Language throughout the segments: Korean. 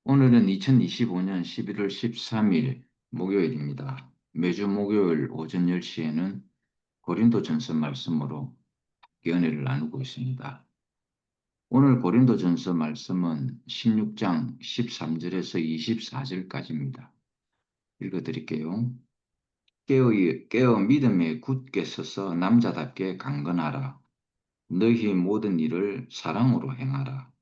오늘은 2025년 11월 13일 목요일입니다. 매주 목요일 오전 10시에는 고린도전서 말씀으로 은혜를 나누고 있습니다. 오늘 고린도전서 말씀은 16장 13절에서 24절까지입니다. 읽어드릴게요. 깨어 믿음에 굳게 서서 남자답게 강건하라. 너희 모든 일을 사랑으로 행하라.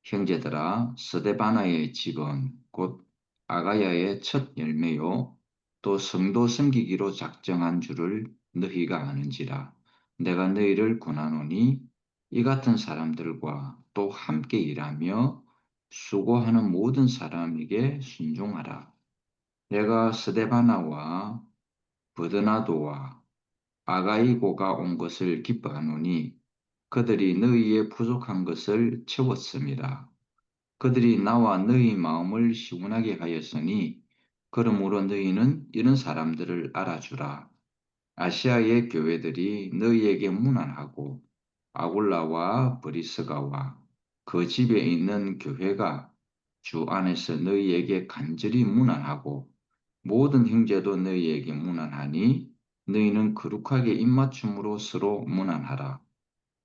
형제들아, 스데바나의 집은 곧 아가야의 첫 열매요 또 성도 섬기기로 작정한 줄을 너희가 아는지라. 내가 너희를 권하노니 이 같은 사람들과 또 함께 일하며 수고하는 모든 사람에게 순종하라. 내가 스데바나와 버드나도와 아가이고가 온 것을 기뻐하노니 그들이 너희의 부족한 것을 채웠음이라. 그들이 나와 너희 마음을 시원하게 하였으니 그러므로 너희는 이런 사람들을 알아주라. 아시아의 교회들이 너희에게 문안하고 아굴라와 브리스가와 그 집에 있는 교회가 주 안에서 너희에게 간절히 문안하고 모든 형제도 너희에게 문안하니 너희는 거룩하게 입맞춤으로 서로 문안하라.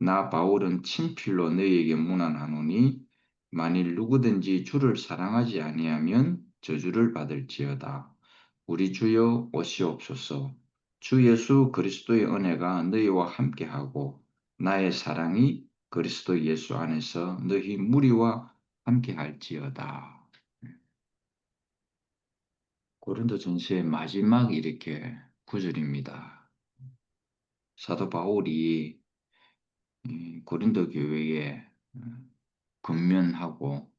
나 바울은 친필로 너희에게 문안하노니 만일 누구든지 주를 사랑하지 아니하면 저주를 받을지어다. 우리 주여 오시옵소서. 주 예수 그리스도의 은혜가 너희와 함께하고 나의 사랑이 그리스도 예수 안에서 너희 무리와 함께할지어다. 고린도전서의 마지막 이렇게 구절입니다. 사도 바울이 고린도 교회에 권면하고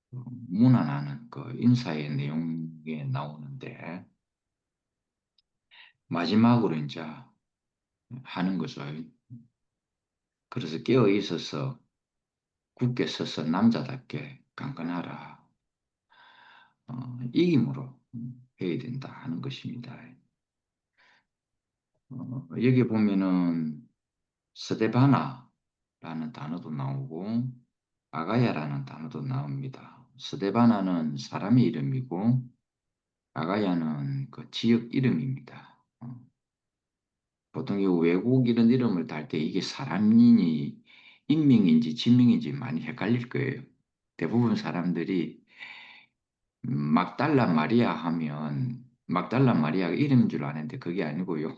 문안하는 그 인사의 내용에 나오는데 마지막으로 이제 하는 거죠. 그래서 깨어 있어서 굳게 서서 남자답게 강건하라. 이김으로 해야 된다 하는 것입니다. 여기 보면은 스데바나라는 단어도 나오고 아가야라는 단어도 나옵니다. 스데바나는 사람의 이름이고 아가야는 그 지역 이름입니다. 보통 이 외국 이런 이름을 달 때 이게 사람이 인명인지 지명인지 많이 헷갈릴 거예요. 대부분 사람들이 막달라 마리아 하면 막달라 마리아가 이름인 줄 아는데 그게 아니고요.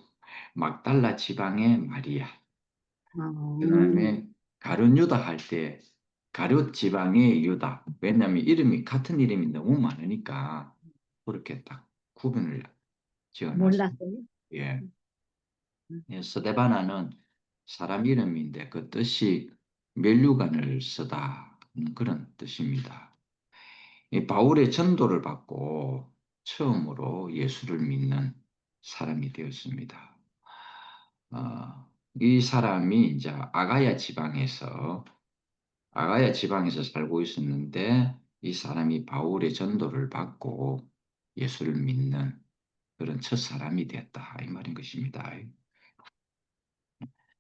막달라 지방의 마리아. 그 다음에 가룟 유다 할 때 가룟 지방의 유다. 왜냐하면 이름이 같은 이름이 너무 많으니까 그렇게 딱 구분을 지어놨습니다. 몰랐어요. 예. 예, 스데바나는 사람 이름인데 그 뜻이 면류관을 쓰다 그런 뜻입니다. 이 바울의 전도를 받고 처음으로 예수를 믿는 사람이 되었습니다. 이 사람이 이제 아가야 지방에서 살고 있었는데 이 사람이 바울의 전도를 받고 예수를 믿는 그런 첫 사람이 됐다 이 말인 것입니다.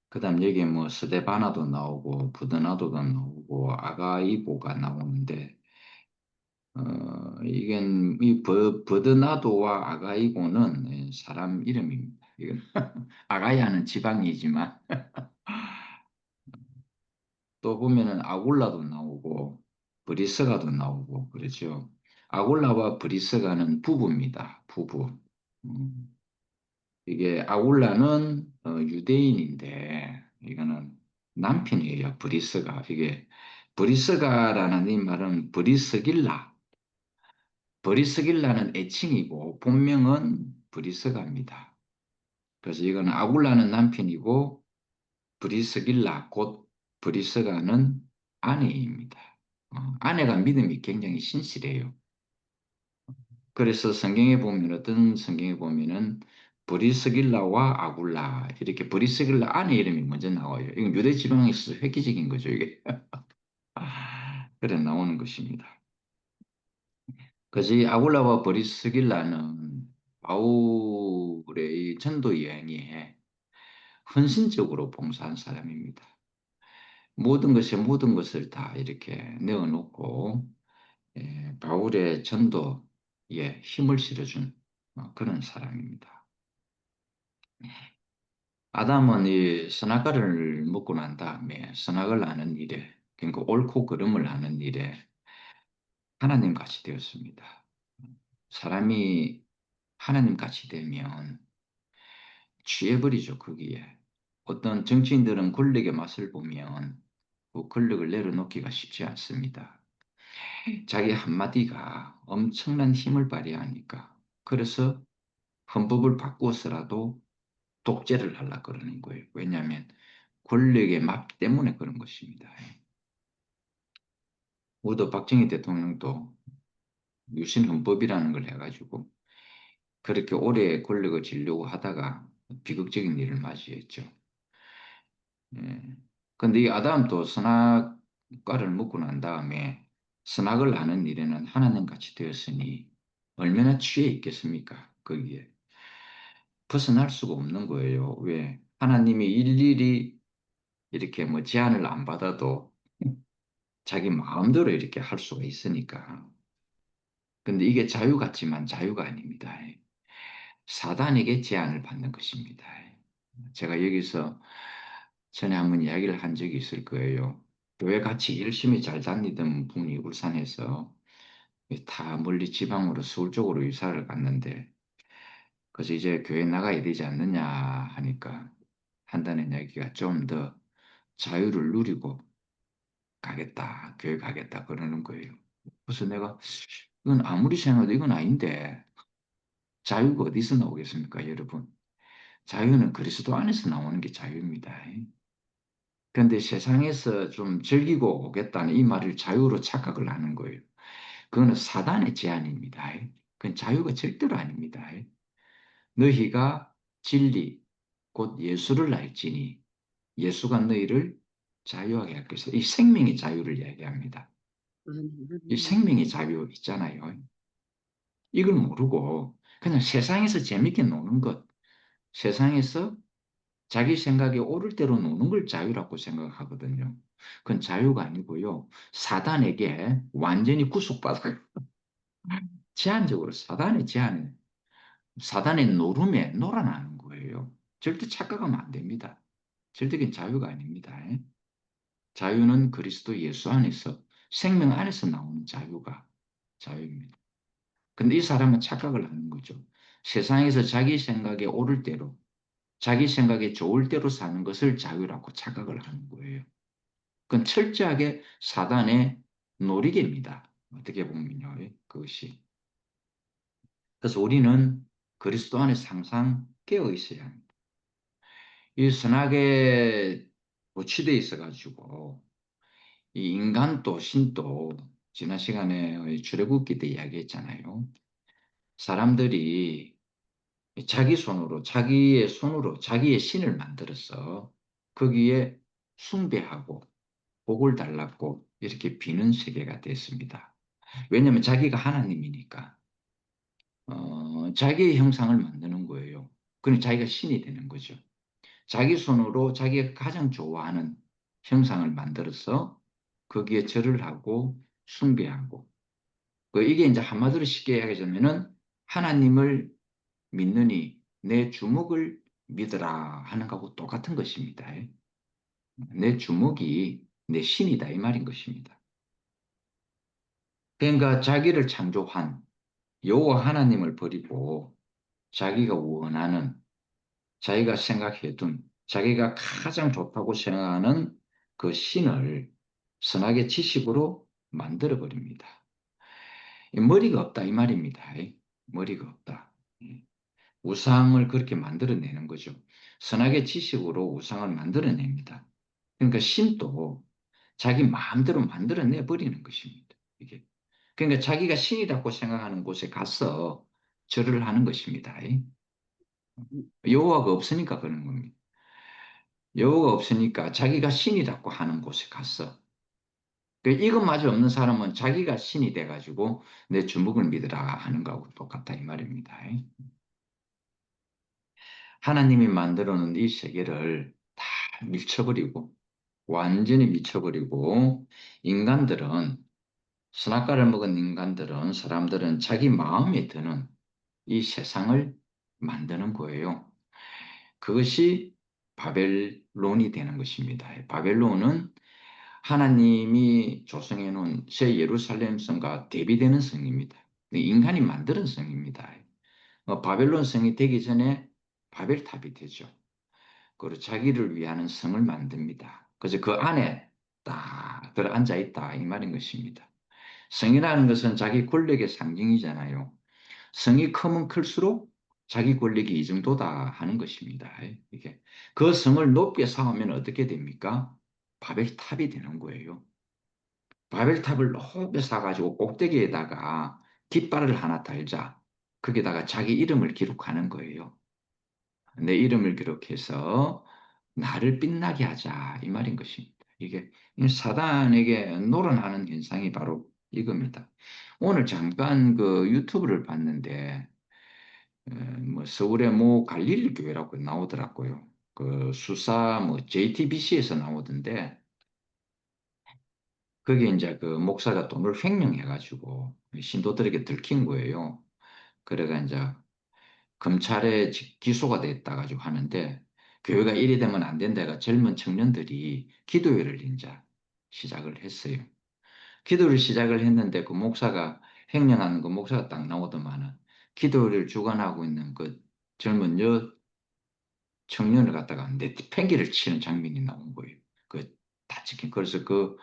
그 다음 여기에 뭐 스데바나도 나오고 부드나도가 나오고 아가이보가 나오는데 이게 이 버드나도와 아가이고는 사람 이름입니다. 이건 아가야는 지방이지만 또 보면은 아굴라도 나오고 브리스가도 나오고 그렇죠. 아굴라와 브리스가는 부부입니다. 부부. 음, 이게 아굴라는 유대인인데 이거는 남편이에요. 브리스가 이게 브리스가라는 이 말은 브리스길라는 애칭이고 본명은 브리스가입니다. 그래서 이거는 아굴라는 남편이고 브리스길라 곧 브리스가는 아내입니다. 아내가 믿음이 굉장히 신실해요. 그래서 성경에 보면 어떤 성경에 보면은 브리스길라와 아굴라 이렇게 브리스길라 아내 이름이 먼저 나와요. 이건 유대 지방에서 획기적인 거죠, 이게. 그래 나오는 것입니다. 그지 아굴라와 브리스길라는 바울의 전도 여행에 헌신적으로 봉사한 사람입니다. 모든 것에 모든 것을 다 이렇게 내어놓고 바울의 전도에 힘을 실어준 그런 사람입니다. 아담은 이 선악과를 먹고 난 다음에 선악을 하는 일에, 그러니까 옳고 그름을 하는 일에 하나님 같이 되었습니다. 사람이 하나님 같이 되면 취해버리죠, 거기에. 어떤 정치인들은 권력의 맛을 보면 그 권력을 내려놓기가 쉽지 않습니다. 자기 한마디가 엄청난 힘을 발휘하니까. 그래서 헌법을 바꾸어서라도 독재를 하려고 그러는 거예요. 왜냐하면 권력의 맛 때문에 그런 것입니다. 우리도 박정희 대통령도 유신헌법이라는 걸 해가지고 그렇게 오래 권력을 쥐려고 하다가 비극적인 일을 맞이했죠. 예. 근데 이 아담도 선악과를 먹고 난 다음에 선악을 하는 일에는 하나님 같이 되었으니 얼마나 취해 있겠습니까? 거기에. 벗어날 수가 없는 거예요. 왜? 하나님이 일일이 이렇게 뭐 제한을 안 받아도 자기 마음대로 이렇게 할 수가 있으니까. 근데 이게 자유 같지만 자유가 아닙니다. 사단에게 제한을 받는 것입니다. 제가 여기서 전에 한번 이야기를 한 적이 있을 거예요. 교회 같이 열심히 잘 다니던 분이 울산에서 다 멀리 지방으로 서울 쪽으로 이사를 갔는데 그래서 이제 교회 나가야 되지 않느냐 하니까 한다는 이야기가 좀 더 자유를 누리고 가겠다, 교회 가겠다 그러는 거예요. 그래서 내가 이건 아무리 생각해도 이건 아닌데 자유가 어디서 나오겠습니까, 여러분? 자유는 그리스도 안에서 나오는 게 자유입니다. 그런데 세상에서 좀 즐기고 오겠다는 이 말을 자유로 착각을 하는 거예요. 그거는 사단의 제안입니다. 그건 자유가 절대로 아닙니다. 너희가 진리, 곧 예수를 알지니 예수가 너희를 자유하게 할 것이다. 이 생명의 자유를 이야기합니다. 이 생명의 자유 있잖아요. 이걸 모르고 그냥 세상에서 재밌게 노는 것, 세상에서 자기 생각에 옳을 대로 노는 걸 자유라고 생각하거든요. 그건 자유가 아니고요. 사단에게 완전히 구속받아요. 제한적으로 사단의 제한, 사단의 노름에 놀아나는 거예요. 절대 착각하면 안 됩니다. 절대 그건 자유가 아닙니다. 자유는 그리스도 예수 안에서 생명 안에서 나오는 자유가 자유입니다. 근데 이 사람은 착각을 하는 거죠. 세상에서 자기 생각에 옳을 대로, 자기 생각에 좋을 대로 사는 것을 자유라고 착각을 하는 거예요. 그건 철저하게 사단의 놀이개입니다. 어떻게 보면요, 그것이. 그래서 우리는 그리스도 안에서 항상 깨어 있어야 합니다. 이 선악에 노치되어 있어가지고 이 인간도 신도 지난 시간에 출애굽기 때 이야기했잖아요. 사람들이 자기의 손으로 자기의 신을 만들어서 거기에 숭배하고 복을 달라고 이렇게 비는 세계가 됐습니다. 왜냐하면 자기가 하나님이니까 자기의 형상을 만드는 거예요. 그럼 자기가 신이 되는 거죠. 자기 손으로 자기가 가장 좋아하는 형상을 만들어서 거기에 절을 하고 숭배하고 이게 이제 한마디로 쉽게 이야기하자면은 하나님을 믿느니 내 주먹을 믿으라 하는 거하고 똑같은 것입니다. 내 주먹이 내 신이다 이 말인 것입니다. 그러니까 자기를 창조한 여호와 하나님을 버리고 자기가 원하는 자기가 생각해둔 자기가 가장 좋다고 생각하는 그 신을 선악의 지식으로 만들어 버립니다. 머리가 없다 이 말입니다. 머리가 없다. 우상을 그렇게 만들어내는 거죠. 선악의 지식으로 우상을 만들어냅니다. 그러니까 신도 자기 마음대로 만들어내 버리는 것입니다. 이게. 그러니까 자기가 신이라고 생각하는 곳에 가서 절을 하는 것입니다. 여호와가 없으니까 그런 겁니다. 여호가 없으니까 자기가 신이라고 하는 곳에 갔어. 이것마저 없는 사람은 자기가 신이 돼가지고 내 주먹을 믿으라 하는 거하고 똑같다 이 말입니다. 하나님이 만들어 놓은 이 세계를 다 밀쳐버리고 완전히 미쳐버리고 인간들은 선악과를 먹은 인간들은 사람들은 자기 마음에 드는 이 세상을 만드는 거예요. 그것이 바벨론이 되는 것입니다. 바벨론은 하나님이 조성해 놓은 새 예루살렘 성과 대비되는 성입니다. 인간이 만드는 성입니다. 바벨론 성이 되기 전에 바벨탑이 되죠. 그리고 자기를 위하는 성을 만듭니다. 그래서 그 안에 딱 들어앉아 있다 이 말인 것입니다. 성이라는 것은 자기 권력의 상징이잖아요. 성이 크면 클수록 자기 권력이 이 정도다 하는 것입니다. 이게 그 성을 높게 쌓으면 어떻게 됩니까? 바벨탑이 되는 거예요. 바벨탑을 높게 쌓아가지고 꼭대기에다가 깃발을 하나 달자. 거기다가 자기 이름을 기록하는 거예요. 내 이름을 기록해서 나를 빛나게 하자 이 말인 것입니다. 이게 사단에게 노론하는 현상이 바로 이겁니다. 오늘 잠깐 그 유튜브를 봤는데 뭐 서울의 모 갈릴리 교회라고 나오더라고요. 그 수사 뭐 JTBC에서 나오던데 그게 이제 그 목사가 돈을 횡령해가지고 신도들에게 들킨 거예요. 그래가 이제 검찰에 기소가 됐다 가지고 하는데 교회가 이리 되면 안 된다가 젊은 청년들이 기도회를 이제 시작을 했어요. 기도를 시작을 했는데 그 목사가 횡령하는 그 목사가 딱 나오더만은 기도를 주관하고 있는 그 젊은 청년을 갖다가 내팽개를 치는 장면이 나온 거예요. 그 다치킨 그래서 그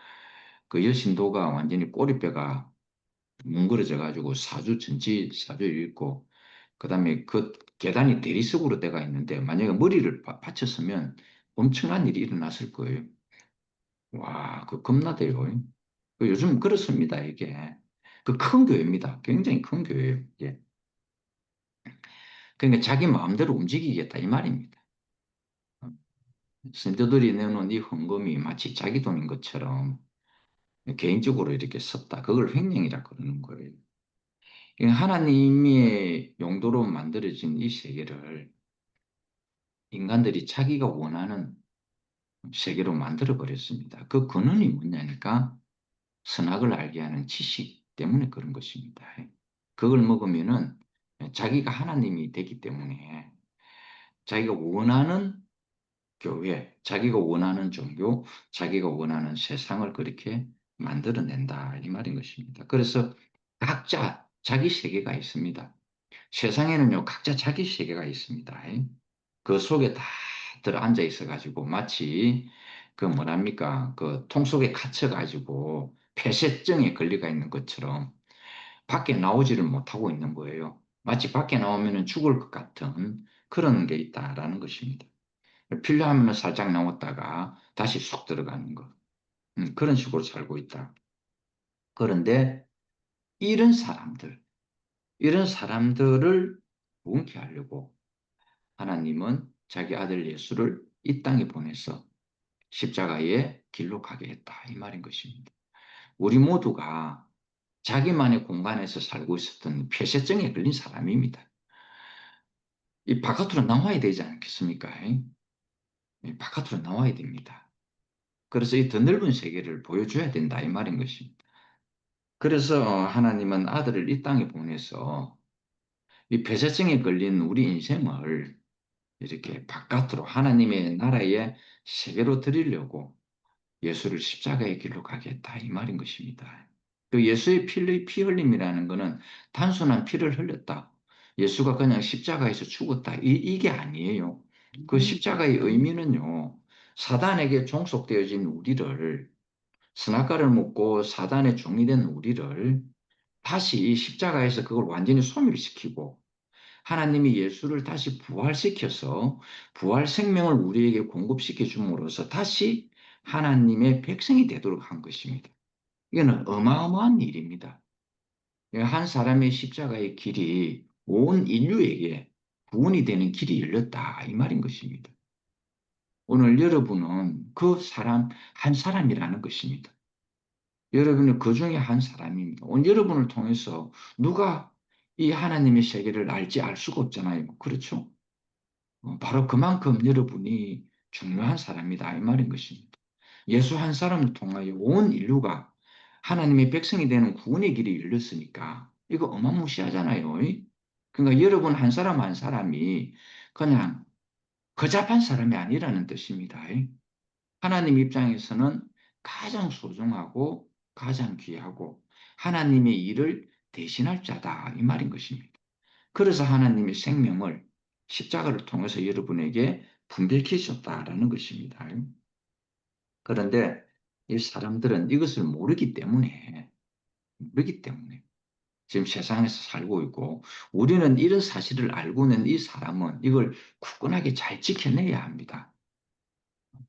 여신도가 완전히 꼬리뼈가 뭉그러져 가지고 사주 전치 사주 잃고 그다음에 그 계단이 대리석으로 돼가 있는데 만약에 머리를 받쳤으면 엄청난 일이 일어났을 거예요. 와, 그 겁나대요. 그 요즘 그렇습니다, 이게. 그 큰 교회입니다. 굉장히 큰 교회예요. 예. 그러니까 자기 마음대로 움직이겠다 이 말입니다. 신도들이 내놓은 이 헌금이 마치 자기 돈인 것처럼 개인적으로 이렇게 썼다. 그걸 횡령이라 그러는 거예요. 하나님의 용도로 만들어진 이 세계를 인간들이 자기가 원하는 세계로 만들어 버렸습니다. 그 근원이 뭐냐니까 선악을 알게 하는 지식 때문에 그런 것입니다. 그걸 먹으면은 자기가 하나님이 되기 때문에 자기가 원하는 교회, 자기가 원하는 종교, 자기가 원하는 세상을 그렇게 만들어낸다 이 말인 것입니다. 그래서 각자 자기 세계가 있습니다. 세상에는요 각자 자기 세계가 있습니다. 그 속에 다 들어앉아 있어가지고 마치 그 뭐랍니까 그 통 속에 갇혀가지고 폐쇄증에 걸려가 있는 것처럼 밖에 나오지를 못하고 있는 거예요. 마치 밖에 나오면 죽을 것 같은 그런 게 있다라는 것입니다. 필요하면 살짝 나왔다가 다시 쏙 들어가는 것. 그런 식으로 살고 있다. 그런데 이런 사람들, 이런 사람들을 부흥케 하려고 하나님은 자기 아들 예수를 이 땅에 보내서 십자가의 길로 가게 했다. 이 말인 것입니다. 우리 모두가 자기만의 공간에서 살고 있었던 폐쇄증에 걸린 사람입니다. 이 바깥으로 나와야 되지 않겠습니까? 이 바깥으로 나와야 됩니다. 그래서 이 더 넓은 세계를 보여줘야 된다. 이 말인 것입니다. 그래서 하나님은 아들을 이 땅에 보내서 이 폐쇄증에 걸린 우리 인생을 이렇게 바깥으로 하나님의 나라의 세계로 드리려고 예수를 십자가의 길로 가겠다 이 말인 것입니다. 그 예수의 피 흘림이라는 것은 단순한 피를 흘렸다. 예수가 그냥 십자가에서 죽었다. 이게 아니에요. 그 십자가의 의미는요. 사단에게 종속되어진 우리를 선악과를 먹고 사단의 종이 된 우리를 다시 이 십자가에서 그걸 완전히 소멸시키고 하나님이 예수를 다시 부활시켜서 부활 생명을 우리에게 공급시켜 줌으로써 다시 하나님의 백성이 되도록 한 것입니다. 이거는 어마어마한 일입니다. 한 사람의 십자가의 길이 온 인류에게 구원이 되는 길이 열렸다 이 말인 것입니다. 오늘 여러분은 그 사람 한 사람이라는 것입니다. 여러분은 그 중에 한 사람입니다. 오늘 여러분을 통해서 누가 이 하나님의 세계를 알지 알 수가 없잖아요. 그렇죠? 바로 그만큼 여러분이 중요한 사람이다 이 말인 것입니다. 예수 한 사람을 통하여 온 인류가 하나님의 백성이 되는 구원의 길이 열렸으니까 이거 어마무시하잖아요. 그러니까 여러분 한 사람 한 사람이 그냥 거잡한 사람이 아니라는 뜻입니다. 하나님 입장에서는 가장 소중하고 가장 귀하고 하나님의 일을 대신할 자다 이 말인 것입니다. 그래서 하나님의 생명을 십자가를 통해서 여러분에게 분별케 주셨다라는 것입니다. 그런데 이 사람들은 이것을 모르기 때문에 지금 세상에서 살고 있고 우리는 이런 사실을 알고 있는 이 사람은 이걸 굳건하게 잘 지켜내야 합니다.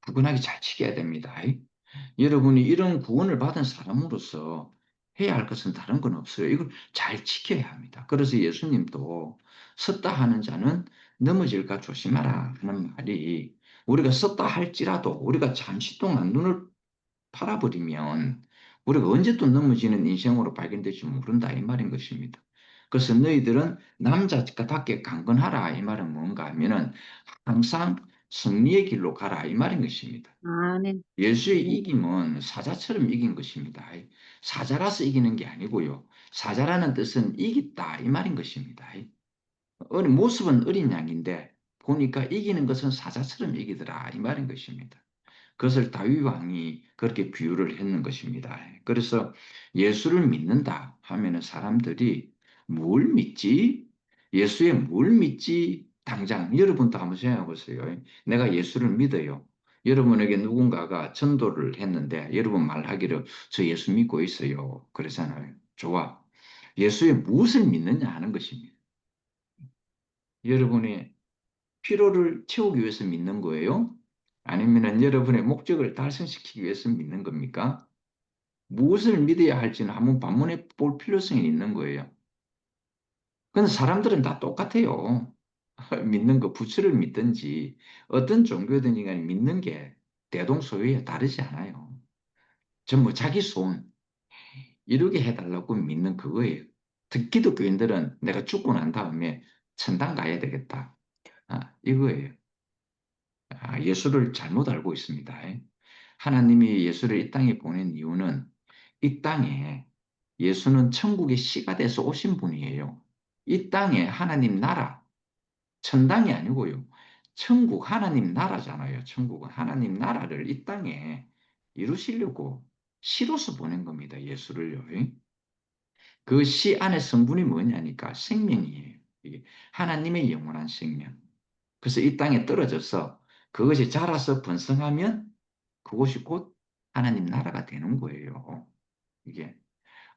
굳건하게 잘 지켜야 됩니다. 여러분이 이런 구원을 받은 사람으로서 해야 할 것은 다른 건 없어요. 이걸 잘 지켜야 합니다. 그래서 예수님도 섰다 하는 자는 넘어질까 조심하라 하는 말이 우리가 섰다 할지라도 우리가 잠시 동안 눈을 팔아버리면 우리가 언제 또 넘어지는 인생으로 발견될지 모른다 이 말인 것입니다. 그래서 너희들은 남자답게 강건하라 이 말은 뭔가 하면은 항상 승리의 길로 가라 이 말인 것입니다. 아멘. 예수의 네. 이김은 사자처럼 이긴 것입니다. 사자라서 이기는 게 아니고요. 사자라는 뜻은 이겼다 이 말인 것입니다. 모습은 어린 양인데 보니까 이기는 것은 사자처럼 이기더라 이 말인 것입니다. 그것을 다윗 왕이 그렇게 비유를 했는 것입니다. 그래서 예수를 믿는다 하면은 사람들이 뭘 믿지? 예수의 뭘 믿지? 당장 여러분도 한번 생각해 보세요. 내가 예수를 믿어요. 여러분에게 누군가가 전도를 했는데 여러분 말하기를 저 예수 믿고 있어요. 그러잖아요. 좋아. 예수의 무엇을 믿느냐 하는 것입니다. 여러분이 피로를 채우기 위해서 믿는 거예요? 아니면 여러분의 목적을 달성시키기 위해서 믿는 겁니까? 무엇을 믿어야 할지는 한번 반문해 볼 필요성이 있는 거예요. 근데 사람들은 다 똑같아요. 믿는 거, 부처를 믿든지 어떤 종교든지 간에 믿는 게 대동소이에 다르지 않아요. 전부 자기 소원 이루게 해달라고 믿는 그거예요. 기독교인들은 내가 죽고 난 다음에 천당 가야 되겠다. 이거예요. 예수를 잘못 알고 있습니다. 하나님이 예수를 이 땅에 보낸 이유는 이 땅에 예수는 천국의 씨가 돼서 오신 분이에요. 이 땅에 하나님 나라, 천당이 아니고요. 천국 하나님 나라잖아요. 천국은 하나님 나라를 이 땅에 이루시려고 씨로서 보낸 겁니다. 예수를요. 그 씨 안에 성분이 뭐냐니까 생명이에요. 이게 하나님의 영원한 생명. 그래서 이 땅에 떨어져서 그것이 자라서 번성하면 그것이 곧 하나님 나라가 되는 거예요. 이게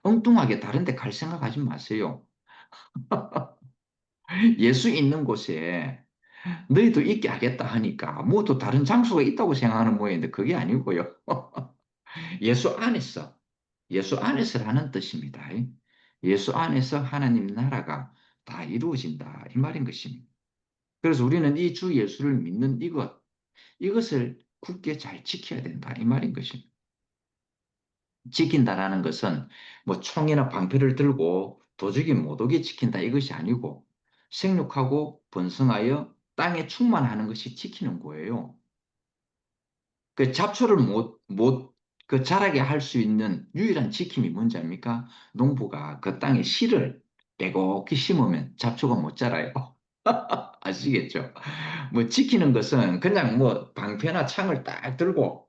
엉뚱하게 다른 데 갈 생각하지 마세요. 예수 있는 곳에 너희도 있게 하겠다 하니까 뭐 또 다른 장소가 있다고 생각하는 모양인데 그게 아니고요. 예수 안에서, 예수 안에서라는 뜻입니다. 예수 안에서 하나님 나라가 다 이루어진다. 이 말인 것입니다. 그래서 우리는 이 주 예수를 믿는 이것을 굳게 잘 지켜야 된다. 이 말인 것입니다. 지킨다라는 것은 뭐 총이나 방패를 들고 도적이 못 오게 지킨다 이것이 아니고 생육하고 번성하여 땅에 충만하는 것이 지키는 거예요. 그 잡초를 그 자라게 할 수 있는 유일한 지킴이 뭔지 압니까? 농부가 그 땅에 씨를 빼곡히 심으면 잡초가 못 자라요. 아시겠죠? 뭐 지키는 것은 그냥 뭐 방패나 창을 딱 들고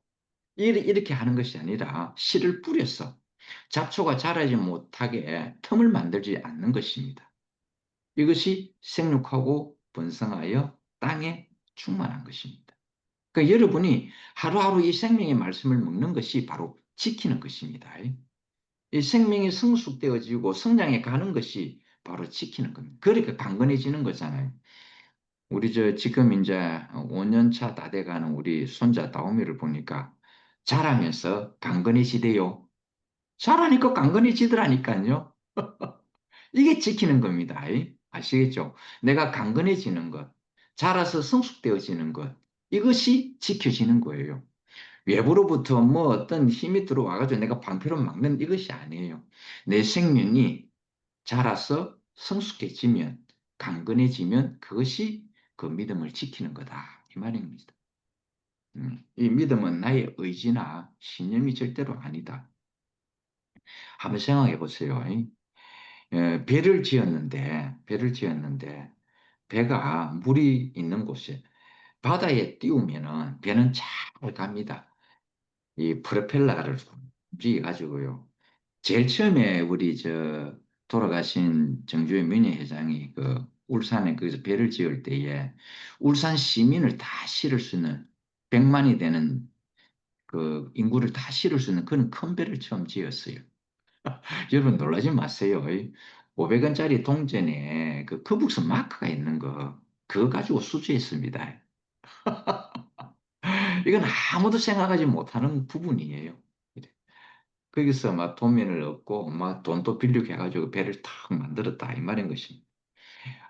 이렇게 하는 것이 아니라 씨를 뿌려서 잡초가 자라지 못하게 틈을 만들지 않는 것입니다. 이것이 생육하고 번성하여 땅에 충만한 것입니다. 그러니까 여러분이 하루하루 이 생명의 말씀을 먹는 것이 바로 지키는 것입니다. 이 생명이 성숙되어지고 성장해 가는 것이 바로 지키는 겁니다. 그러니까 강건해지는 거잖아요. 우리 지금 이제 5년 차 다 돼가는 우리 손자 다오미를 보니까 자라면서 강건해지대요. 자라니까 강건해지더라니까요. 이게 지키는 겁니다. 아시겠죠? 내가 강건해지는 것, 자라서 성숙되어지는 것, 이것이 지켜지는 거예요. 외부로부터 뭐 어떤 힘이 들어와가지고 내가 방패로 막는 이것이 아니에요. 내 생명이 자라서 성숙해지면, 강건해지면 그것이 그 믿음을 지키는 거다. 이 말입니다. 이 믿음은 나의 의지나 신념이 절대로 아니다. 한번 생각해 보세요. 배를 지었는데 배가 물이 있는 곳에 바다에 띄우면은 배는 잘 갑니다. 이 프로펠러를 움직여 가지고요. 제일 처음에 우리 돌아가신 정주회 민희 회장이 그 울산에 거기서 배를 지을 때에 울산 시민을 다 실을 수 있는 100만이 되는 그 인구를 다 실을 수 있는 그런 큰 배를 처음 지었어요. 여러분 놀라지 마세요. 500원짜리 동전에 그 거북선 마크가 있는 거 그거 가지고 수주했습니다. 이건 아무도 생각하지 못하는 부분이에요. 거기서 막 도면을 얻고 막 돈도 빌리고 해가지고 배를 탁 만들었다 이 말인 것입니다.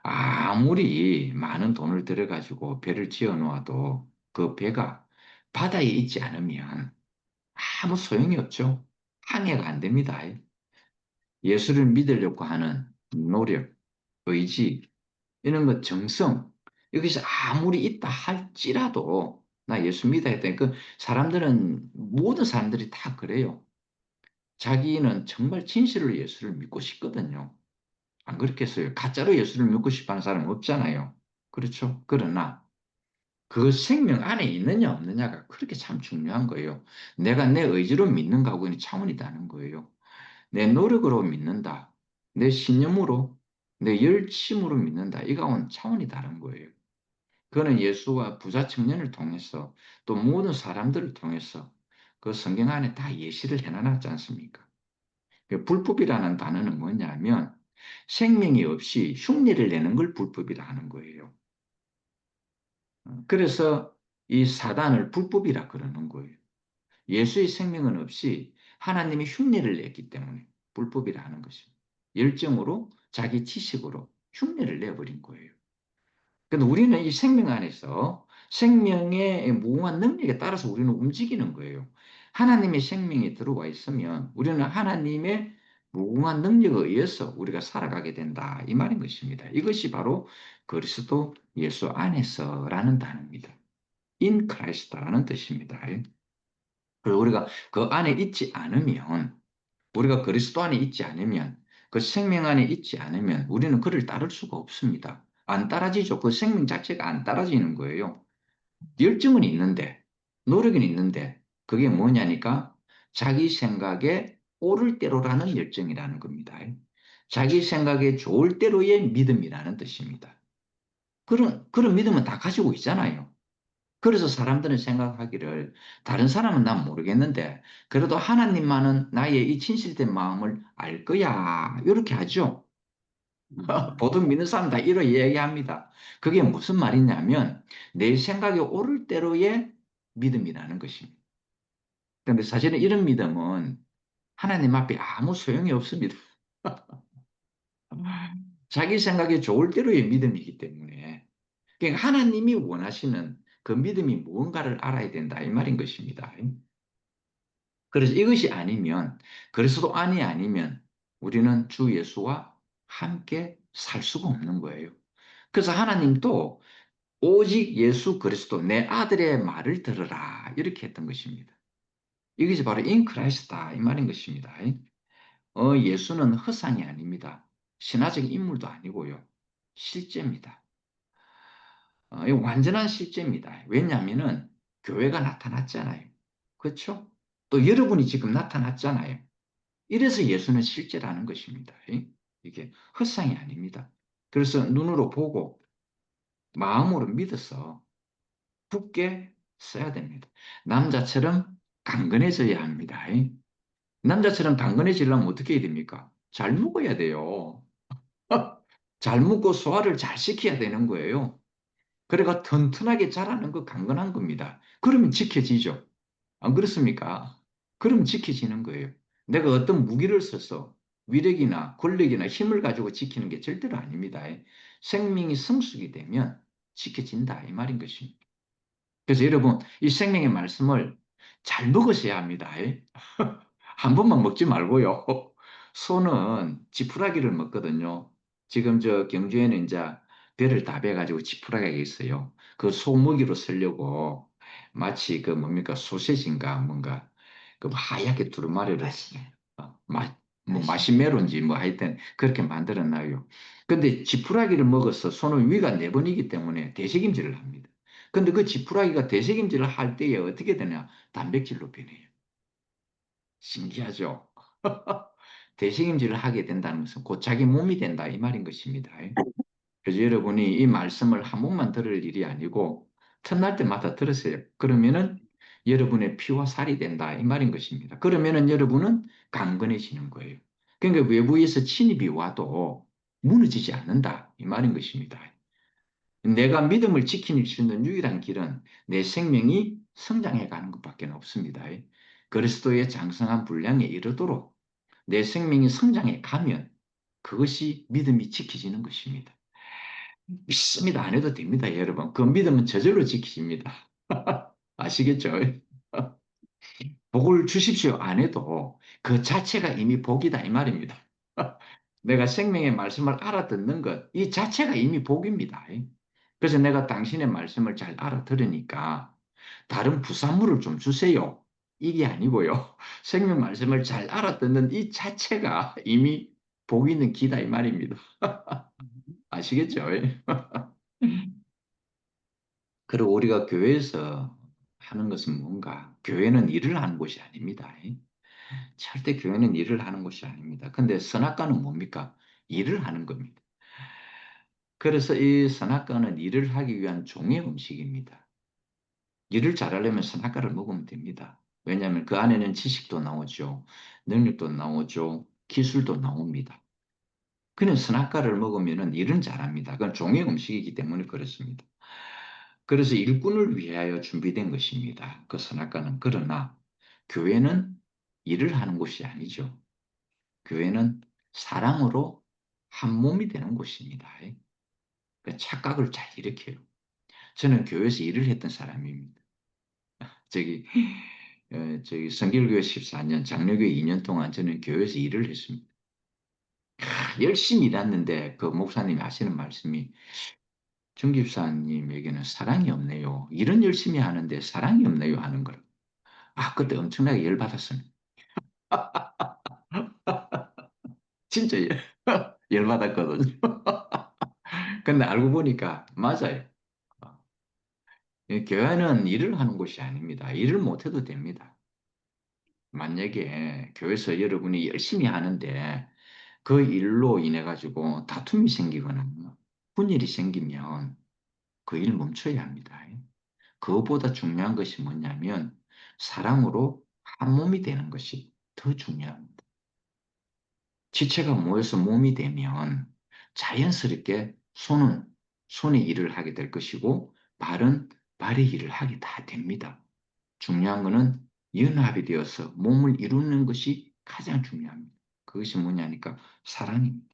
아무리 많은 돈을 들여가지고 배를 지어 놓아도 그 배가 바다에 있지 않으면 아무 소용이 없죠. 항해가 안 됩니다. 예수를 믿으려고 하는 노력, 의지, 이런 것 정성, 여기서 아무리 있다 할지라도 나 예수 믿어야 돼. 그 사람들은 모든 사람들이 다 그래요. 자기는 정말 진실로 예수를 믿고 싶거든요. 안 그렇겠어요? 가짜로 예수를 믿고 싶어 하는 사람은 없잖아요. 그렇죠? 그러나 그 생명 안에 있느냐 없느냐가 그렇게 참 중요한 거예요. 내가 내 의지로 믿는 거하고는 차원이 다른 거예요. 내 노력으로 믿는다. 내 신념으로, 내 열심으로 믿는다. 이거하고는 차원이 다른 거예요. 그는 예수와 부자 청년을 통해서 또 모든 사람들을 통해서 그 성경 안에 다 예시를 해놔놨지 않습니까? 그 불법이라는 단어는 뭐냐면 생명이 없이 흉내를 내는 걸 불법이라 하는 거예요. 그래서 이 사단을 불법이라 그러는 거예요. 예수의 생명은 없이 하나님이 흉내를 냈기 때문에 불법이라 하는 것입니다. 열정으로 자기 지식으로 흉내를 내버린 거예요. 근데 우리는 이 생명 안에서 생명의 무궁한 능력에 따라서 우리는 움직이는 거예요. 하나님의 생명이 들어와 있으면 우리는 하나님의 무궁한 능력에 의해서 우리가 살아가게 된다. 이 말인 것입니다. 이것이 바로 그리스도 예수 안에서라는 단어입니다. In Christ라는 뜻입니다. 그리고 우리가 그 안에 있지 않으면, 우리가 그리스도 안에 있지 않으면, 그 생명 안에 있지 않으면 우리는 그를 따를 수가 없습니다. 안 따라지죠. 그 생명 자체가 안 따라지는 거예요. 열정은 있는데, 노력은 있는데, 그게 뭐냐니까 자기 생각에 옳을 대로라는 열정이라는 겁니다. 자기 생각에 좋을 대로의 믿음이라는 뜻입니다. 그런 믿음은 다 가지고 있잖아요. 그래서 사람들은 생각하기를 다른 사람은 난 모르겠는데 그래도 하나님만은 나의 이 진실된 마음을 알 거야. 이렇게 하죠. 보통 믿는 사람 다 이렇게 이야기합니다. 그게 무슨 말이냐면 내 생각에 옳을 대로의 믿음이라는 것입니다. 그런데 사실은 이런 믿음은 하나님 앞에 아무 소용이 없습니다. 자기 생각에 좋을 대로의 믿음이기 때문에 그러니까 하나님이 원하시는 그 믿음이 무언가를 알아야 된다 이 말인 것입니다. 그래서 이것이 아니면, 그리스도 안이 아니면 우리는 주 예수와 함께 살 수가 없는 거예요. 그래서 하나님도 오직 예수 그리스도 내 아들의 말을 들으라 이렇게 했던 것입니다. 이것이 바로 인 크라이스다 이 말인 것입니다. 예수는 허상이 아닙니다. 신화적 인물도 아니고요. 실제입니다. 이 완전한 실제입니다. 왜냐하면은 교회가 나타났잖아요. 그렇죠? 또 여러분이 지금 나타났잖아요. 이래서 예수는 실제라는 것입니다. 이게 헛상이 아닙니다. 그래서 눈으로 보고 마음으로 믿어서 굳게 써야 됩니다. 남자처럼 강건해져야 합니다. 남자처럼 강건해지려면 어떻게 해야 됩니까? 잘 먹어야 돼요. 잘 먹고 소화를 잘 시켜야 되는 거예요. 그래가 튼튼하게 자라는 거 강건한 겁니다. 그러면 지켜지죠. 안 그렇습니까? 그럼 지켜지는 거예요. 내가 어떤 무기를 써서 위력이나 권력이나 힘을 가지고 지키는 게 절대로 아닙니다. 생명이 성숙이 되면 지켜진다 이 말인 것입니다. 그래서 여러분 이 생명의 말씀을 잘 먹으셔야 합니다. 한 번만 먹지 말고요. 소는 지푸라기를 먹거든요. 지금 저 경주에는 이제 배를 다 베가지고 지푸라기가 있어요. 그 소 먹이로 쓰려고. 마치 그 뭡니까 소세지인가 뭔가 그 하얗게 두루마리를 뭐 마시멜로인지 뭐 하여튼 그렇게 만들어 놔요. 근데 지푸라기를 먹어서 손은 위가 네 번이기 때문에 대책임질을 합니다. 근데 그 지푸라기가 대책임질을 할 때에 어떻게 되냐? 단백질로 변해요. 신기하죠? 대책임질을 하게 된다는 것은 곧 자기 몸이 된다 이 말인 것입니다. 그래서 여러분이 이 말씀을 한 번만 들을 일이 아니고 틈날 때마다 들으세요. 그러면은 여러분의 피와 살이 된다 이 말인 것입니다. 그러면은 여러분은 강건해지는 거예요. 그러니까 외부에서 침입이 와도 무너지지 않는다 이 말인 것입니다. 내가 믿음을 지킬 수 있는 유일한 길은 내 생명이 성장해 가는 것밖에 없습니다. 그리스도의 장성한 분량에 이르도록 내 생명이 성장해 가면 그것이 믿음이 지켜지는 것입니다. 믿습니다. 안 해도 됩니다, 여러분. 그 믿음은 저절로 지키십니다. 아시겠죠? 복을 주십시오. 안 해도 그 자체가 이미 복이다, 이 말입니다. 내가 생명의 말씀을 알아듣는 것, 이 자체가 이미 복입니다. 그래서 내가 당신의 말씀을 잘 알아들으니까 다른 부산물을 좀 주세요. 이게 아니고요. 생명 말씀을 잘 알아듣는 이 자체가 이미 복 있는 기다, 이 말입니다. 아시겠죠? 그리고 우리가 교회에서 하는 것은 뭔가, 교회는 일을 하는 곳이 아닙니다. 절대 교회는 일을 하는 곳이 아닙니다. 근데 선악과는 뭡니까? 일을 하는 겁니다. 그래서 이 선악과는 일을 하기 위한 종의 음식입니다. 일을 잘하려면 선악과를 먹으면 됩니다. 왜냐하면 그 안에는 지식도 나오죠. 능력도 나오죠. 기술도 나옵니다. 그는 선악과를 먹으면 일은 잘합니다. 그건 종의 음식이기 때문에 그렇습니다. 그래서 일꾼을 위하여 준비된 것입니다. 그 선악과는. 그러나 교회는 일을 하는 곳이 아니죠. 교회는 사랑으로 한 몸이 되는 곳입니다. 그 착각을 잘 일으켜요. 저는 교회에서 일을 했던 사람입니다. 저기, 저기 성길교회 14년, 장로교회 2년 동안 저는 교회에서 일을 했습니다. 열심히 일했는데 그 목사님이 하시는 말씀이 정 집사님에게는 사랑이 없네요. 일은 열심히 하는데 사랑이 없네요 하는 걸. 아, 그때 엄청나게 열받았습니다. 진짜 열받았거든요. 근데 알고 보니까 맞아요. 교회는 일을 하는 곳이 아닙니다. 일을 못해도 됩니다. 만약에 교회에서 여러분이 열심히 하는데 그 일로 인해 가지고 다툼이 생기거나 분일이 생기면 그 일 멈춰야 합니다. 그것보다 중요한 것이 뭐냐면 사랑으로 한 몸이 되는 것이 더 중요합니다. 지체가 모여서 몸이 되면 자연스럽게 손은 손의 일을 하게 될 것이고 발은 발의 일을 하게 다 됩니다. 중요한 것은 연합이 되어서 몸을 이루는 것이 가장 중요합니다. 그것이 뭐냐니까 사랑입니다.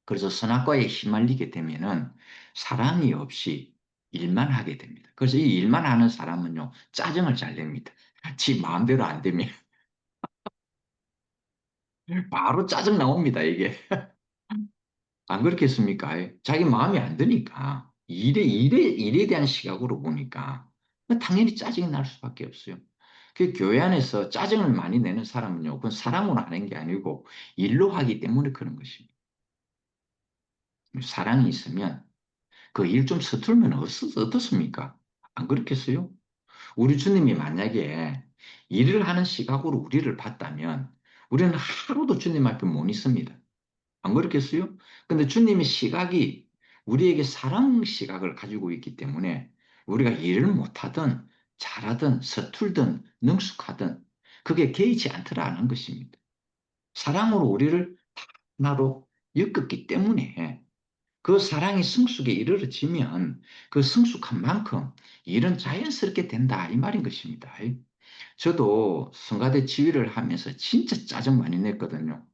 그래서 선악과에 휘말리게 되면은 사랑이 없이 일만 하게 됩니다. 그래서 이 일만 하는 사람은요, 짜증을 잘 냅니다. 지 마음대로 안 되면 바로 짜증 나옵니다, 이게. 안 그렇겠습니까? 자기 마음이 안 드니까. 일에 대한 시각으로 보니까 당연히 짜증이 날 수밖에 없어요. 그 교회 안에서 짜증을 많이 내는 사람은요, 그건 사랑으로 하는 게 아니고 일로 하기 때문에 그런 것입니다. 사랑이 있으면 그 일 좀 서툴면 어떻습니까? 안 그렇겠어요? 우리 주님이 만약에 일을 하는 시각으로 우리를 봤다면 우리는 하루도 주님 앞에 못 있습니다. 안 그렇겠어요? 근데 주님의 시각이 우리에게 사랑 시각을 가지고 있기 때문에 우리가 일을 못하든 잘하든 서툴든 능숙하든 그게 개의치 않더라는 것입니다. 사랑으로 우리를 다 하나로 엮었기 때문에 그 사랑이 성숙에 이르러지면 그 성숙한 만큼 일은 자연스럽게 된다 이 말인 것입니다. 저도 성가대 지휘를 하면서 진짜 짜증 많이 냈거든요.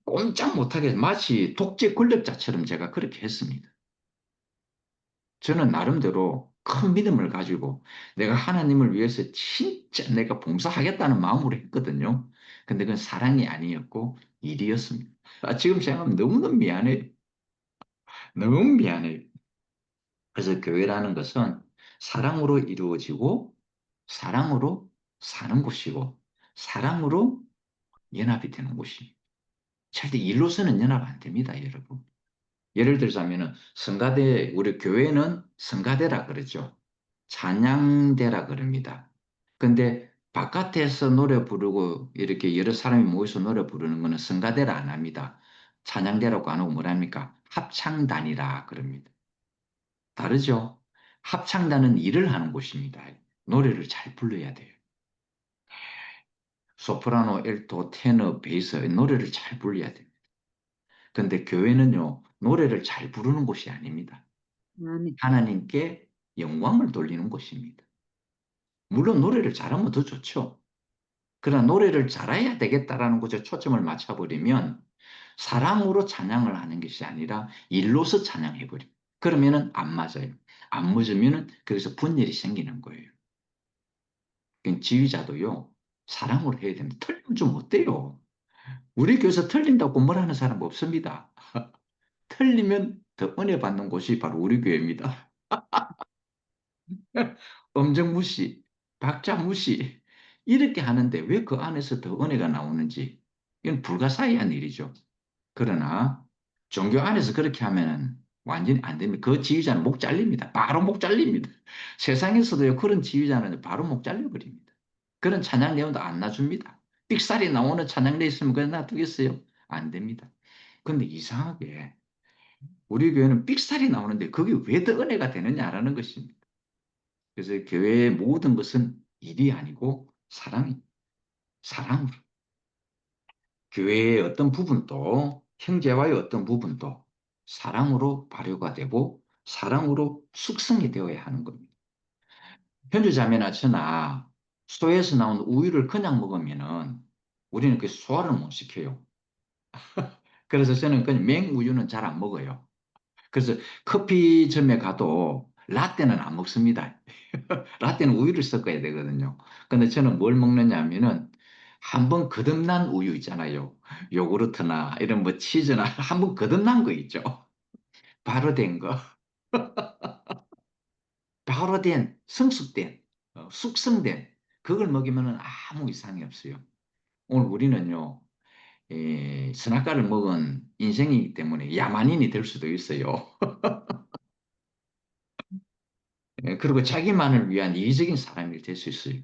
꼼짝 못하게 마치 독재 권력자처럼 제가 그렇게 했습니다. 저는 나름대로 큰 믿음을 가지고 내가 하나님을 위해서 진짜 내가 봉사하겠다는 마음으로 했거든요. 근데 그건 사랑이 아니었고 일이었습니다. 지금 생각하면 너무너무 미안해요. 너무 미안해요. 그래서 교회라는 것은 사랑으로 이루어지고 사랑으로 사는 곳이고 사랑으로 연합이 되는 곳입니다. 절대 일로서는 연합 안 됩니다, 여러분. 예를 들자면은 성가대, 우리 교회는 성가대라 그러죠. 찬양대라 그럽니다. 근데 바깥에서 노래 부르고 이렇게 여러 사람이 모여서 노래 부르는 거는 성가대라 안 합니다. 찬양대라고 안 하고 뭐랍니까? 합창단이라 그럽니다. 다르죠? 합창단은 일을 하는 곳입니다. 노래를 잘 불러야 돼요. 소프라노, 엘토, 테너, 베이스 노래를 잘 불러야 돼요. 근데 교회는요, 노래를 잘 부르는 곳이 아닙니다. 아멘. 하나님께 영광을 돌리는 곳입니다. 물론 노래를 잘하면 더 좋죠. 그러나 노래를 잘해야 되겠다라는 곳에 초점을 맞춰버리면 사랑으로 찬양을 하는 것이 아니라 일로서 찬양해버립니다. 그러면은 안 맞아요. 안 맞으면은 거기서 분열이 생기는 거예요. 그러니까 지휘자도요, 사랑으로 해야 됩니다. 틀리면 좀 어때요? 우리 교회에서 틀린다고 뭘 하는 사람 없습니다. 틀리면 더 은혜 받는 곳이 바로 우리 교회입니다. 엄정 무시, 박자 무시, 이렇게 하는데 왜 그 안에서 더 은혜가 나오는지, 이건 불가사의한 일이죠. 그러나 종교 안에서 그렇게 하면 완전히 안 됩니다. 그 지휘자는 목 잘립니다. 바로 목 잘립니다. 세상에서도요, 그런 지휘자는 바로 목 잘려버립니다. 그런 찬양 내용도 안 놔줍니다. 삑살이 나오는 찬양 내 있으면 그냥 놔두겠어요? 안 됩니다. 근데 이상하게 우리 교회는 삑살이 나오는데 그게 왜 더 은혜가 되느냐라는 것입니다. 그래서 교회의 모든 것은 일이 아니고 사랑이, 사랑으로. 교회의 어떤 부분도, 형제와의 어떤 부분도 사랑으로 발효가 되고 사랑으로 숙성이 되어야 하는 겁니다. 현주자매나 저나 소에서 나온 우유를 그냥 먹으면은 우리는 그 소화를 못 시켜요. 그래서 저는 그냥 맹우유는 잘 안 먹어요. 그래서 커피점에 가도 라떼는 안 먹습니다. 라떼는 우유를 섞어야 되거든요. 근데 저는 뭘 먹느냐 하면은 한번 거듭난 우유 있잖아요. 요구르트나 이런 뭐 치즈나 한번 거듭난 거 있죠. 바로 된 거. 바로 된, 성숙된, 숙성된 그걸 먹이면은 아무 이상이 없어요. 오늘 우리는요, 선악과를 먹은 인생이기 때문에 야만인이 될 수도 있어요. 그리고 자기만을 위한 이기적인 사람이 될 수 있어요.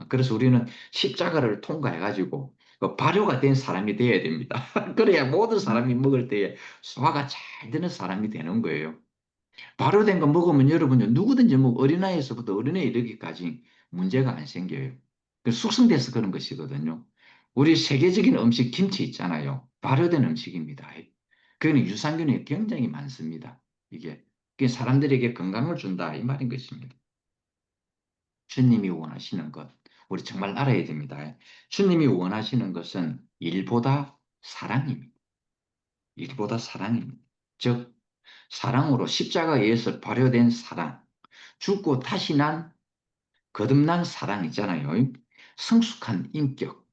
그래서 우리는 십자가를 통과해가지고 그 발효가 된 사람이 되어야 됩니다. 그래야 모든 사람이 먹을 때에 소화가 잘 되는 사람이 되는 거예요. 발효된 거 먹으면 여러분요, 누구든지 뭐 어린아이에서부터 어린애 이르기까지 문제가 안 생겨요. 그 숙성돼서 그런 것이거든요. 우리 세계적인 음식 김치 있잖아요. 발효된 음식입니다. 그거는 유산균이 굉장히 많습니다. 이게 그게 사람들에게 건강을 준다 이 말인 것입니다. 주님이 원하시는 것, 우리 정말 알아야 됩니다. 주님이 원하시는 것은 일보다 사랑입니다. 일보다 사랑입니다. 즉, 사랑으로 십자가에서 발효된 사랑, 죽고 다시 난 거듭난 사랑 있잖아요. 성숙한 인격,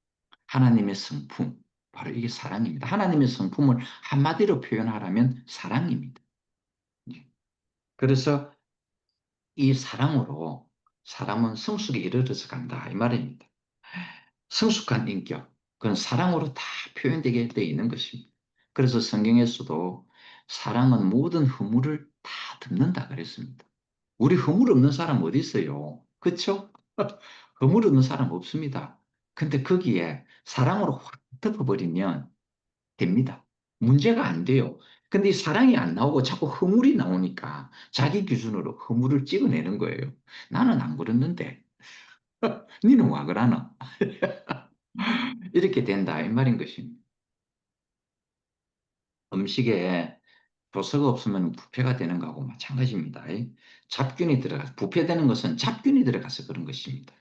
하나님의 성품, 바로 이게 사랑입니다. 하나님의 성품을 한마디로 표현하라면 사랑입니다. 예. 그래서 이 사랑으로 사람은 성숙에 이르러서 간다 이 말입니다. 성숙한 인격, 그건 사랑으로 다 표현되게 되어 있는 것입니다. 그래서 성경에서도 사랑은 모든 허물을 다 덮는다 그랬습니다. 우리 허물 없는 사람 어디 있어요? 그렇죠? 허물 없는 사람 없습니다. 근데 거기에 사랑으로 확 덮어버리면 됩니다. 문제가 안 돼요. 근데 이 사랑이 안 나오고 자꾸 허물이 나오니까 자기 기준으로 허물을 찍어내는 거예요. 나는 안 그랬는데, 니는 와 그러나? 이렇게 된다 이 말인 것입니다. 음식에 조서가 없으면 부패가 되는 거하고 마찬가지입니다. 잡균이 들어가 부패되는 것은 잡균이 들어가서 그런 것입니다.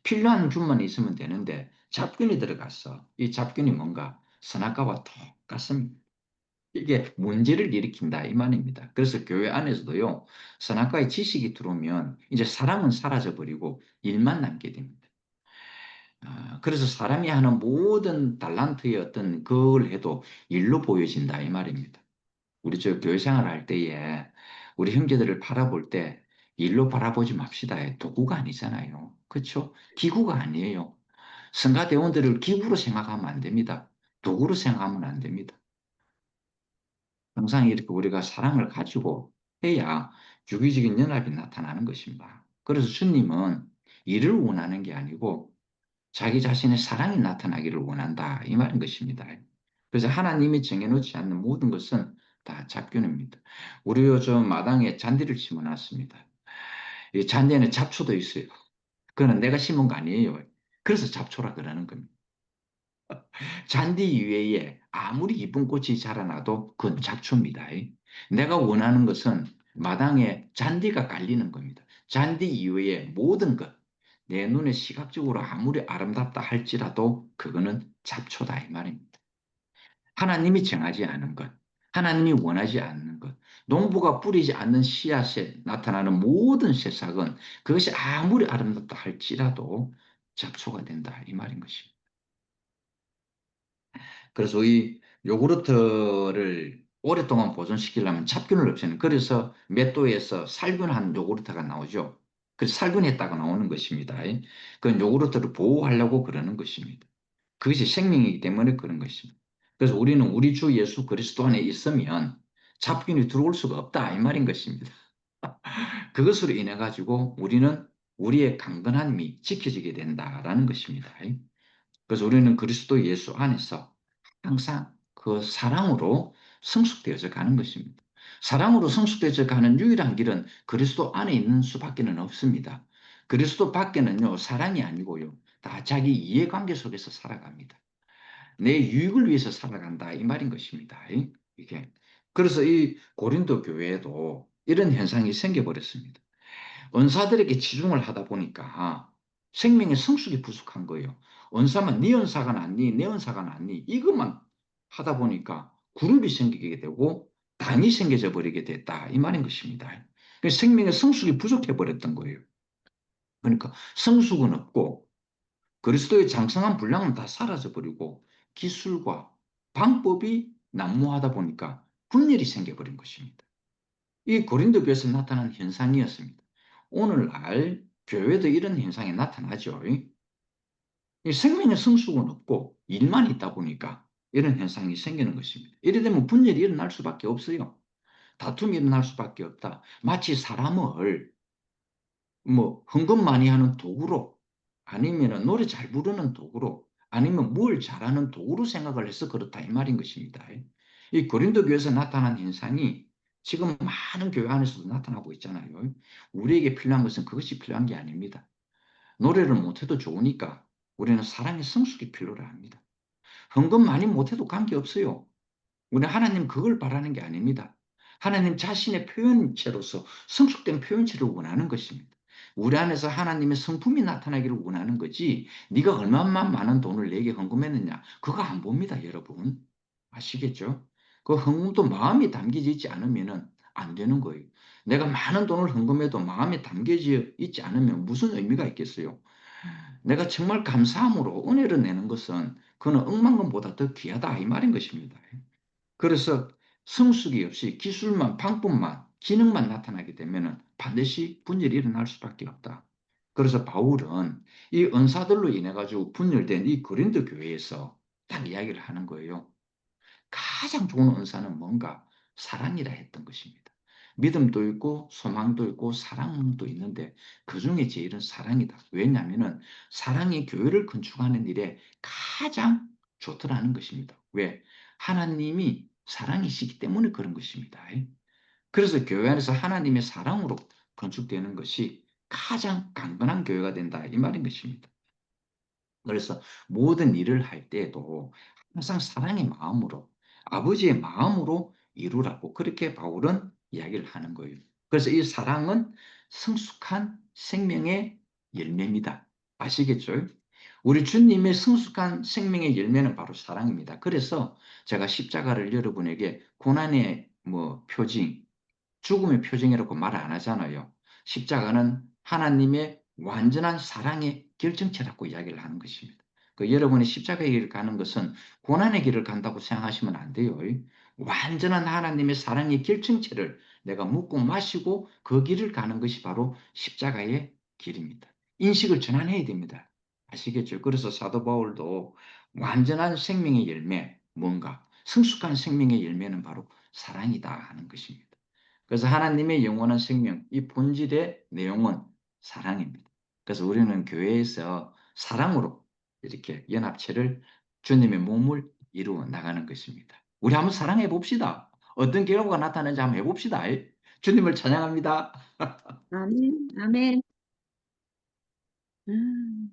필요한 균만 있으면 되는데 잡균이 들어갔어. 이 잡균이 뭔가 선악과와 똑같습니다. 이게 문제를 일으킨다 이 말입니다. 그래서 교회 안에서도요, 선악과의 지식이 들어오면 이제 사랑은 사라져 버리고 일만 남게 됩니다. 그래서 사람이 하는 모든 달란트의 어떤 그걸 해도 일로 보여진다 이 말입니다. 우리 저 교회 생활할 때에 우리 형제들을 바라볼 때 일로 바라보지 맙시다. 도구가 아니잖아요. 그렇죠? 기구가 아니에요. 성가대원들을 기구로 생각하면 안 됩니다. 도구로 생각하면 안 됩니다. 항상 이렇게 우리가 사랑을 가지고 해야 유기적인 연합이 나타나는 것입니다. 그래서 주님은 이를 원하는 게 아니고 자기 자신의 사랑이 나타나기를 원한다. 이 말인 것입니다. 그래서 하나님이 정해놓지 않는 모든 것은 다 잡균입니다. 우리 요즘 마당에 잔디를 심어놨습니다. 이 잔디에는 잡초도 있어요. 그거는 내가 심은 거 아니에요. 그래서 잡초라 그러는 겁니다. 잔디 위에 아무리 이쁜 꽃이 자라나도 그건 잡초입니다. 내가 원하는 것은 마당에 잔디가 깔리는 겁니다. 잔디 이외의 모든 것, 내 눈에 시각적으로 아무리 아름답다 할지라도 그거는 잡초다 이 말입니다. 하나님이 정하지 않은 것, 하나님이 원하지 않는 것, 농부가 뿌리지 않는 씨앗에 나타나는 모든 새싹은 그것이 아무리 아름답다 할지라도 잡초가 된다 이 말인 것입니다. 그래서 이 요구르트를 오랫동안 보존시키려면 잡균을 없애는 그래서 몇 도에서 살균한 요구르트가 나오죠. 그래서 살균했다가 나오는 것입니다. 그건 요구르트를 보호하려고 그러는 것입니다. 그것이 생명이기 때문에 그런 것입니다. 그래서 우리는 우리 주 예수 그리스도 안에 있으면 잡균이 들어올 수가 없다 이 말인 것입니다. 그것으로 인해 가지고 우리는 우리의 강건함이 지켜지게 된다라는 것입니다. 그래서 우리는 그리스도 예수 안에서 항상 그 사랑으로 성숙되어져 가는 것입니다. 사랑으로 성숙되어져 가는 유일한 길은 그리스도 안에 있는 수밖에는 없습니다. 그리스도 밖에는요, 사랑이 아니고요, 다 자기 이해관계 속에서 살아갑니다. 내 유익을 위해서 살아간다 이 말인 것입니다. 이게 그래서 이 고린도 교회에도 이런 현상이 생겨버렸습니다. 은사들에게 치중을 하다 보니까 생명의 성숙이 부족한 거예요. 은사만 네 은사가 낫니 내 은사가 낫니 이것만 하다 보니까 그룹이 생기게 되고 당이 생겨져 버리게 됐다 이 말인 것입니다. 생명의 성숙이 부족해 버렸던 거예요. 그러니까 성숙은 없고 그리스도의 장성한 분량은 다 사라져 버리고 기술과 방법이 난무하다 보니까 분열이 생겨버린 것입니다. 이 고린도 교회에서 나타난 현상이었습니다. 오늘날 교회도 이런 현상이 나타나죠. 이 생명의 성숙은 없고 일만 있다 보니까 이런 현상이 생기는 것입니다. 이래 되면 분열이 일어날 수밖에 없어요. 다툼이 일어날 수밖에 없다. 마치 사람을 뭐 헌금 많이 하는 도구로 아니면 노래 잘 부르는 도구로 아니면 뭘 잘하는 도구로 생각을 해서 그렇다 이 말인 것입니다. 이 고린도 교회에서 나타난 현상이 지금 많은 교회 안에서도 나타나고 있잖아요. 우리에게 필요한 것은 그것이 필요한 게 아닙니다. 노래를 못해도 좋으니까 우리는 사랑의 성숙이 필요로 합니다. 헌금 많이 못해도 관계없어요. 우리 하나님 그걸 바라는 게 아닙니다. 하나님 자신의 표현체로서 성숙된 표현체를 원하는 것입니다. 우리 안에서 하나님의 성품이 나타나기를 원하는 거지 네가 얼마만 많은 돈을 내게 헌금했느냐 그거 안 봅니다 여러분. 아시겠죠? 그 헌금도 마음이 담겨져 있지 않으면 안 되는 거예요. 내가 많은 돈을 헌금해도 마음에 담겨져 있지 않으면 무슨 의미가 있겠어요? 내가 정말 감사함으로 은혜를 내는 것은 그는 억만금보다 더 귀하다 이 말인 것입니다. 그래서 성숙이 없이 기술만, 방법만, 기능만 나타나게 되면 반드시 분열이 일어날 수밖에 없다. 그래서 바울은 이 은사들로 인해 가지고 분열된 이 고린도 교회에서 딱 이야기를 하는 거예요. 가장 좋은 은사는 뭔가 사랑이라 했던 것입니다. 믿음도 있고 소망도 있고 사랑도 있는데 그중에 제일은 사랑이다. 왜냐하면 사랑이 교회를 건축하는 일에 가장 좋더라는 것입니다. 왜? 하나님이 사랑이시기 때문에 그런 것입니다. 그래서 교회 안에서 하나님의 사랑으로 건축되는 것이 가장 강건한 교회가 된다. 이 말인 것입니다. 그래서 모든 일을 할 때에도 항상 사랑의 마음으로 아버지의 마음으로 이루라고 그렇게 바울은 이야기를 하는 거예요. 그래서 이 사랑은 성숙한 생명의 열매입니다. 아시겠죠? 우리 주님의 성숙한 생명의 열매는 바로 사랑입니다. 그래서 제가 십자가를 여러분에게 고난의 뭐 표징, 죽음의 표징이라고 말 안 하잖아요. 십자가는 하나님의 완전한 사랑의 결정체라고 이야기를 하는 것입니다. 그 여러분이 십자가의 길을 가는 것은 고난의 길을 간다고 생각하시면 안 돼요. 완전한 하나님의 사랑의 결정체를 내가 묻고 마시고 그 길을 가는 것이 바로 십자가의 길입니다. 인식을 전환해야 됩니다. 아시겠죠? 그래서 사도 바울도 완전한 생명의 열매, 뭔가 성숙한 생명의 열매는 바로 사랑이다 하는 것입니다. 그래서 하나님의 영원한 생명, 이 본질의 내용은 사랑입니다. 그래서 우리는 교회에서 사랑으로 이렇게 연합체를 주님의 몸을 이루어 나가는 것입니다. 우리 한번 사랑해 봅시다. 어떤 결과가 나타나는지 한번 해봅시다. 주님을 찬양합니다. 아멘, 아멘. 음.